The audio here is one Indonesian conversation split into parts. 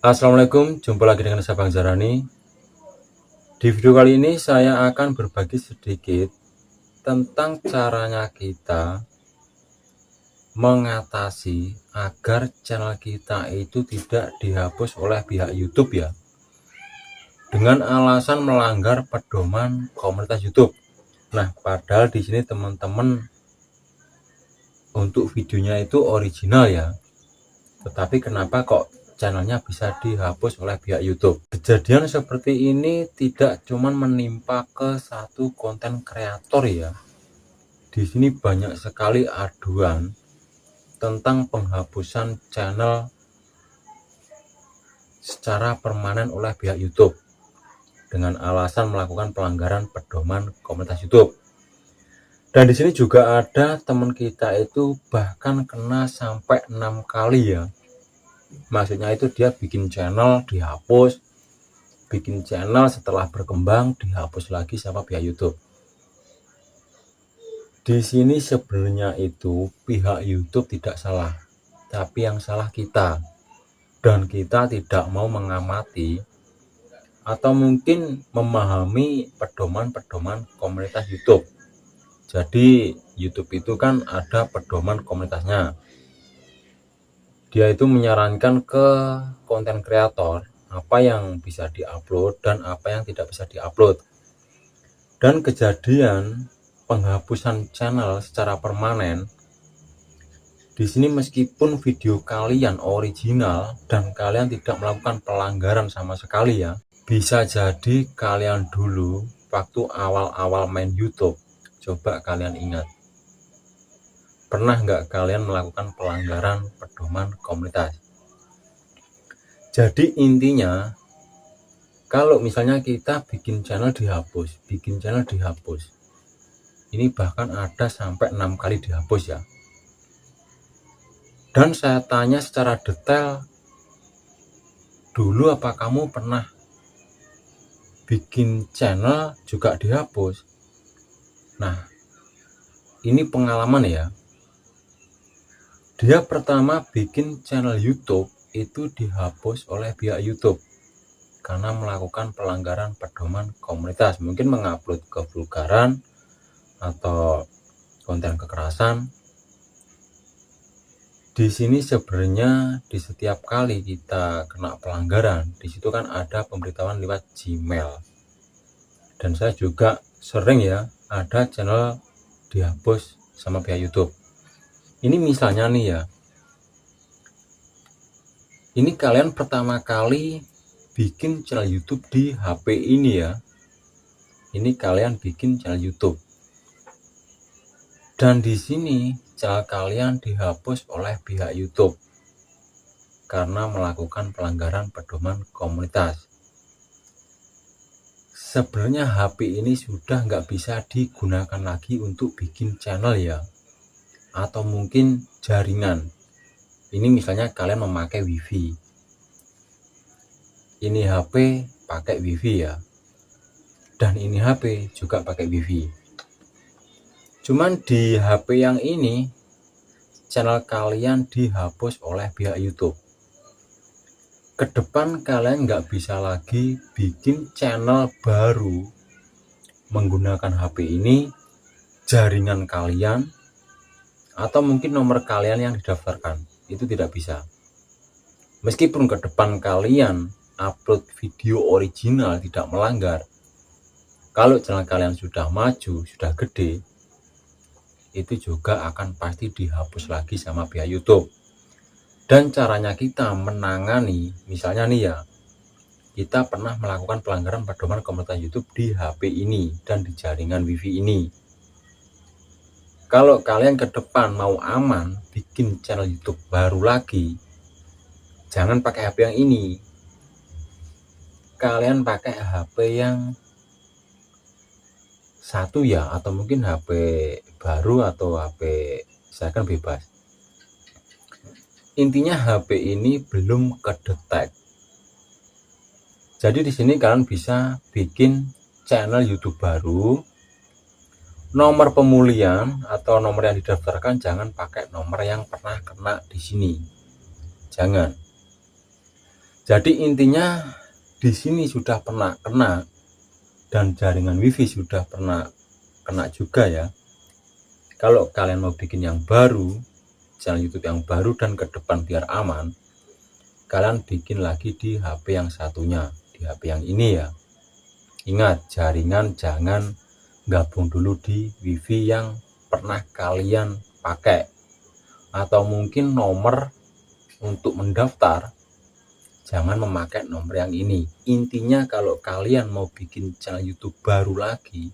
Assalamualaikum, jumpa lagi dengan saya Bang Zarani. Di video kali ini saya akan berbagi sedikit tentang caranya kita mengatasi agar channel kita itu tidak dihapus oleh pihak YouTube ya, dengan alasan melanggar pedoman komunitas YouTube. Nah, padahal di sini teman-teman untuk videonya itu original ya, tetapi kenapa kok channelnya bisa dihapus oleh pihak YouTube? Kejadian seperti ini tidak cuma menimpa ke satu konten kreator ya. Di sini banyak sekali aduan tentang penghapusan channel secara permanen oleh pihak YouTube dengan alasan melakukan pelanggaran pedoman komunitas YouTube. Dan di sini juga ada teman kita itu bahkan kena sampai 6 kali ya. Maksudnya itu dia bikin channel dihapus, bikin channel setelah berkembang dihapus lagi sama pihak YouTube. Di sini sebenarnya itu pihak YouTube tidak salah, tapi yang salah kita. Dan kita tidak mau mengamati atau mungkin memahami pedoman-pedoman komunitas YouTube. Jadi YouTube itu kan ada pedoman komunitasnya. Dia itu menyarankan ke konten kreator apa yang bisa diupload dan apa yang tidak bisa diupload. Dan kejadian penghapusan channel secara permanen di sini, meskipun video kalian original dan kalian tidak melakukan pelanggaran sama sekali ya, bisa jadi kalian dulu waktu awal-awal main YouTube, coba kalian ingat, pernah nggak kalian melakukan pelanggaran pedoman komunitas? Jadi intinya, kalau misalnya kita bikin channel dihapus, ini bahkan ada sampai 6 kali dihapus ya. Dan saya tanya secara detail, dulu apa kamu pernah bikin channel juga dihapus? Nah, ini pengalaman ya. Dia pertama bikin channel YouTube itu dihapus oleh pihak YouTube karena melakukan pelanggaran pedoman komunitas, mungkin mengupload kevulgaran atau konten kekerasan. Di sini sebenarnya di setiap kali kita kena pelanggaran, di situ kan ada pemberitahuan lewat Gmail. Dan saya juga sering ya ada channel dihapus sama pihak YouTube. Ini misalnya nih ya, ini kalian pertama kali bikin channel YouTube di HP ini ya. Ini kalian bikin channel YouTube. Dan di sini channel kalian dihapus oleh pihak YouTube karena melakukan pelanggaran pedoman komunitas. Sebenarnya HP ini sudah nggak bisa digunakan lagi untuk bikin channel ya, atau mungkin jaringan. Ini misalnya kalian memakai WiFi. Ini HP pakai WiFi ya, dan ini HP juga pakai WiFi. Cuman di HP yang ini, channel kalian dihapus oleh pihak YouTube. Kedepan kalian nggak bisa lagi bikin channel baru menggunakan HP ini, jaringan kalian, atau mungkin nomor kalian yang didaftarkan. Itu tidak bisa. Meskipun ke depan kalian upload video original tidak melanggar, kalau channel kalian sudah maju, sudah gede, itu juga akan pasti dihapus lagi sama pihak YouTube. Dan caranya kita menangani, misalnya nih ya, kita pernah melakukan pelanggaran pedoman komunitas YouTube di HP ini dan di jaringan WiFi ini. Kalau kalian ke depan mau aman bikin channel YouTube baru lagi, jangan pakai HP yang ini. Kalian pakai HP yang satu ya, atau mungkin HP baru atau HP second bebas. Intinya HP ini belum kedetek. Jadi di sini kalian bisa bikin channel YouTube baru. Nomor pemulihan atau nomor yang didaftarkan jangan pakai nomor yang pernah kena di sini. Jangan. Jadi intinya di sini sudah pernah kena dan jaringan wifi sudah pernah kena juga ya. Kalau kalian mau bikin yang baru, channel YouTube yang baru dan ke depan biar aman, kalian bikin lagi di HP yang satunya, di HP yang ini ya. Ingat, jaringan jangan gabung dulu di wifi yang pernah kalian pakai, atau mungkin nomor untuk mendaftar jangan memakai nomor yang ini. Intinya kalau kalian mau bikin channel YouTube baru lagi,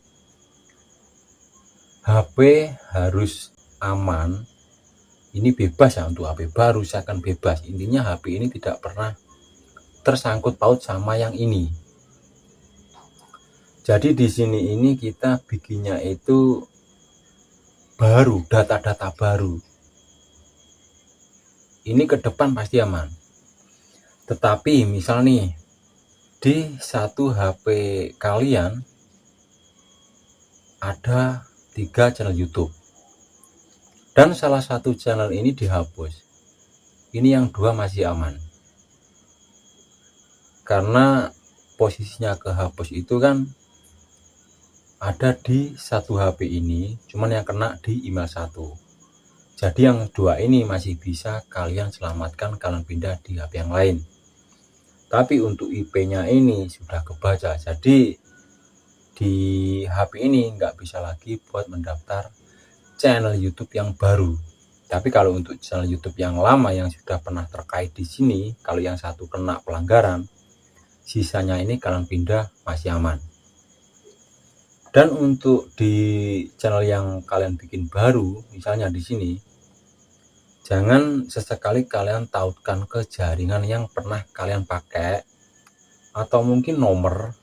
HP harus aman. Ini bebas ya, untuk HP baru silakan bebas. Intinya HP ini tidak pernah tersangkut paut sama yang ini. Jadi di sini ini kita bikinnya itu baru, data-data baru. Ini ke depan pasti aman. Tetapi misal nih, di satu HP kalian ada 3 channel YouTube dan salah satu channel ini dihapus, ini yang 2 masih aman karena posisinya kehapus itu kan ada di satu HP ini, cuman yang kena di email 1. Jadi yang 2 ini masih bisa kalian selamatkan, kalian pindah di HP yang lain. Tapi untuk IP-nya ini sudah kebaca, jadi di HP ini nggak bisa lagi buat mendaftar channel YouTube yang baru. Tapi kalau untuk channel YouTube yang lama yang sudah pernah terkait di sini, kalau yang satu kena pelanggaran, sisanya ini kalian pindah masih aman. Dan untuk di channel yang kalian bikin baru, misalnya di sini, jangan sesekali kalian tautkan ke jaringan yang pernah kalian pakai atau mungkin nomor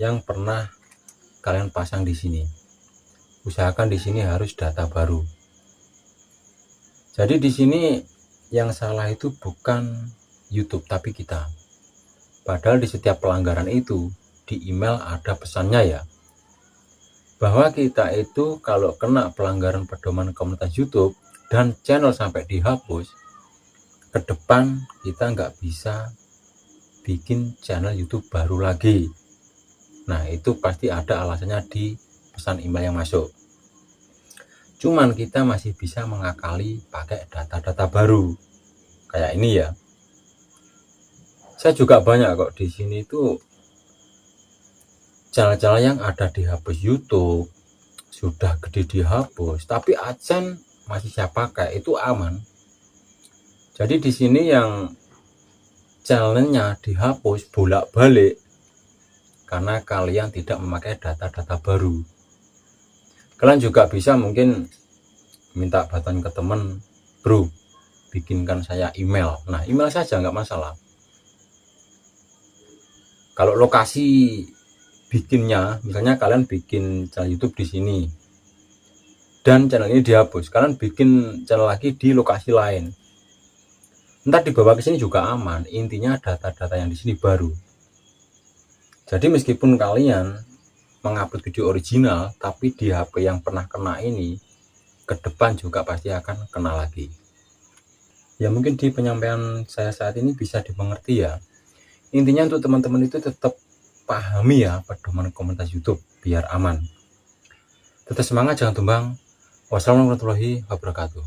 yang pernah kalian pasang di sini. Usahakan di sini harus data baru. Jadi di sini yang salah itu bukan YouTube tapi kita. Padahal di setiap pelanggaran itu di email ada pesannya ya, bahwa kita itu kalau kena pelanggaran pedoman komunitas YouTube dan channel sampai dihapus, ke depan kita nggak bisa bikin channel YouTube baru lagi. Nah itu pasti ada alasannya di pesan email yang masuk. Cuman kita masih bisa mengakali pakai data-data baru kayak ini ya. Saya juga banyak kok di sini tuh channel-channel yang ada dihapus YouTube, sudah gede dihapus, tapi AdSense masih saya pakai, itu aman. Jadi di sini yang channelnya dihapus bolak-balik karena kalian tidak memakai data-data baru. Kalian juga bisa mungkin minta bantuan ke teman, bro, bikinkan saya email. Nah email saja nggak masalah. Kalau lokasi bikinnya, misalnya kalian bikin channel YouTube di sini dan channel ini dihapus, kalian bikin channel lagi di lokasi lain, ntar dibawa ke sini juga aman. Intinya data-data yang di sini baru. Jadi meskipun kalian mengupload video original, tapi di HP yang pernah kena ini, ke depan juga pasti akan kena lagi. Ya mungkin di penyampaian saya saat ini bisa dimengerti ya. Intinya untuk teman-teman itu tetap pahami ya pedoman komunitas YouTube biar aman. Tetap semangat, jangan tumbang. Wassalamualaikum warahmatullahi wabarakatuh.